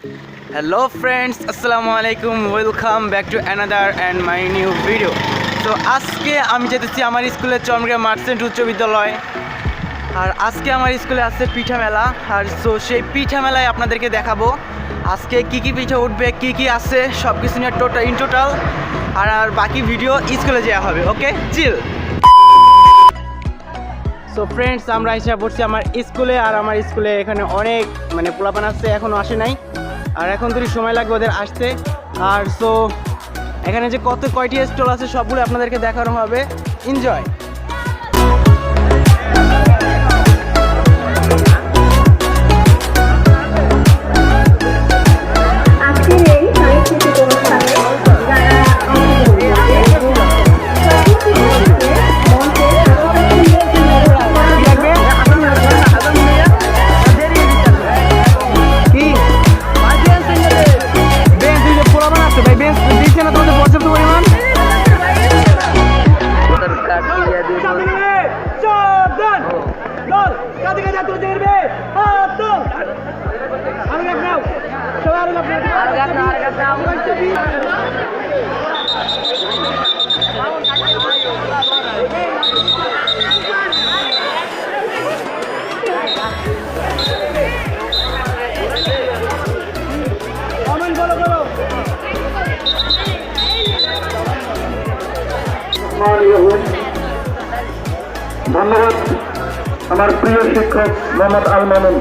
Hello friends, assalamu alaikum, welcome back to another and my new video. So আজকে আমি যেতেছি আমার স্কুলে চরমগ্রাম মার্চেন্ট উচ্চ বিদ্যালয়। আর আজকে আমার স্কুলে আছে পিঠা মেলা। আর সো সেই পিঠা মেলায় আপনাদেরকে দেখাবো আজকে কি কি পিঠা উঠবে, কি কি আছে সব কিছু নিয়ে টোটাল আর বাকি ভিডিও স্কুলে যাওয়া হবে। ওকে চিল। সো ফ্রেন্ডস, আমরা এসে পড়ছি আমার স্কুলে। আর আমার স্কুলে এখানে অনেক পোলাপান আসছে, এখনও আসে নাই। আর এখন তো সময় লাগবে ওদের আসতে। আর সো এখানে যে কয়টি স্টল আছে সবগুলো আপনাদেরকে দেখানো হবে। এনজয়। ধন্যবাদ আমার প্রিয় শিক্ষক মোহাম্মদ আল মামুন।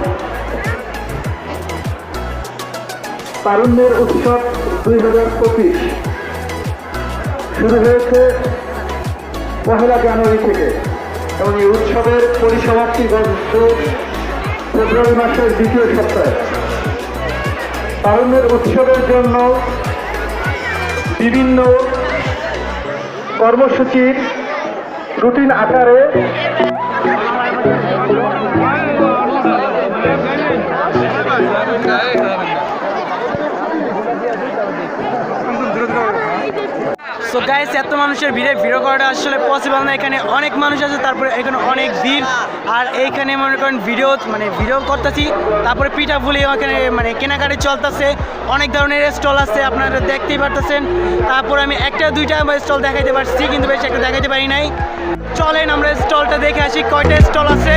তারুণ্যের উৎসব 2025 শুরু হয়েছে 1 জানুয়ারি থেকে এবং এই উৎসবের পরিসমাপ্তি ফেব্রুয়ারি মাসের 2য় সপ্তাহে। তারুণ্যের উৎসবের জন্য বিভিন্ন কর্মসূচির রুটিন আকারে সো গাইস, এত মানুষের ভিড় করাটা আসলে পসিবল না। এখানে অনেক মানুষ আছে, তারপরে এখানে অনেক ভিড়। আর এইখানে মনে করেন ভিডিও করতেছি, তারপরে পিঠা ফুলি এখানে কেনাকাটি চলতেছে। অনেক ধরনের স্টল আছে, আপনারা দেখতেই পারতেছেন। তারপরে আমি একটা দুইটা স্টল দেখাইতে পারছি, কিন্তু বেশি একটা দেখাইতে পারি নাই। চলেন আমরা স্টলটা দেখে আসি কয়টা স্টল আছে।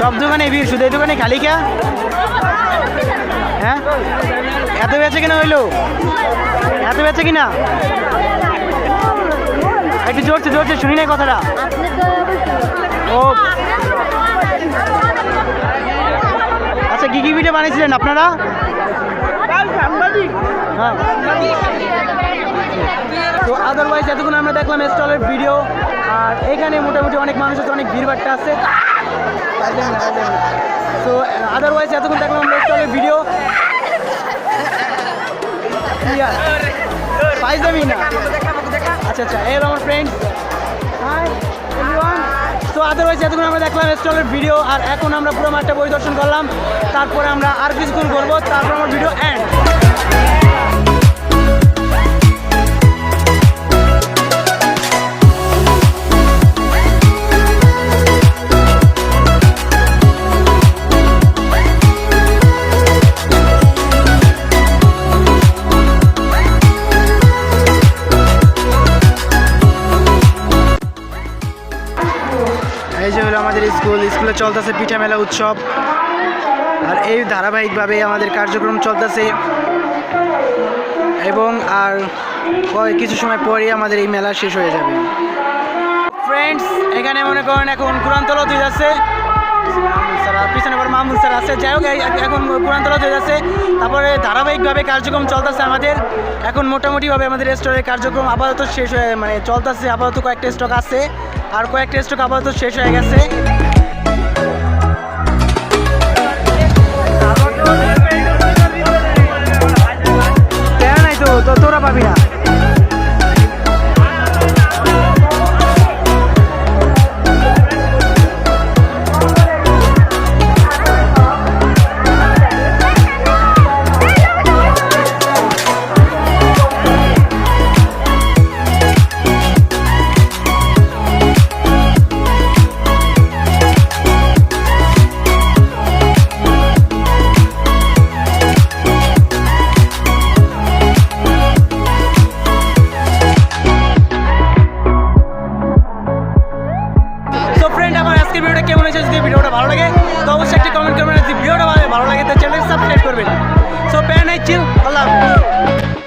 সব দোকানে ভিড়, শুধু এই দোকানে খালি কে? হ্যাঁ, এত বেচে কিনা হইলো? এত বেচে কিনা? একটু জোরছে শুনি নাই কথাটা। ও আচ্ছা, কি ভিডিও বানিয়েছিলেন আপনারা? হ্যাঁ, তো আদারওয়াইজ এতক্ষণ আমরা দেখলাম স্টলের ভিডিও। আর এখানে মোটামুটি অনেক মানুষ আছে, অনেক ভিড়ভাট্টা আছে। তো আদারওয়াইজ এতক্ষণ দেখলাম আমরা স্টলের ভিডিও। পাইজামি না? আচ্ছা, এর আমার ফ্রেন্ডস। Hi everyone. তো আদারওয়াইজ এতক্ষণ আমরা দেখলাম স্টলের ভিডিও। আর এখন আমরা পুরো মাঠটা পরিদর্শন করলাম, তারপরে আমরা আর কিছুক্ষণ করবো, তারপর আমার ভিডিও এন্ড। এই যে হলো আমাদের স্কুলে চলতেছে পিঠা মেলা উৎসব। আর এই ধারাবাহিকভাবে আমাদের কার্যক্রম চলতেছে এবং আর কিছু সময় পরেই আমাদের এই মেলা শেষ হয়ে যাবে। ফ্রেন্ডস, এখানে মনে করেন এখন কোরআন তেলাওয়াত হয়ে যাচ্ছে। পিছনে পর মামুন স্যার আছে। যাই হোক, এখন কোরআন তেলাওয়াত হয়ে যাচ্ছে। তারপরে ধারাবাহিকভাবে কার্যক্রম চলতেছে আমাদের। এখন মোটামুটিভাবে আমাদের স্টলের কার্যক্রম আপাতত শেষ হয়ে চলতেছে। আপাতত কয়েকটা স্টক আছে, আর কয়েকটা স্টক আপাতত শেষ হয়ে গেছে। তোরা পাবি না। ভিডিওটা কেমন হয়েছে, যদি ভিডিওটা ভালো লাগে তো অবশ্যই একটা কমেন্ট করবেন, যদি ভিডিওটা ভালো লাগে তো চ্যানেল সাবস্ক্রাইব করবেন। সো প্যান চিল, আল্লাহ হাফেজ।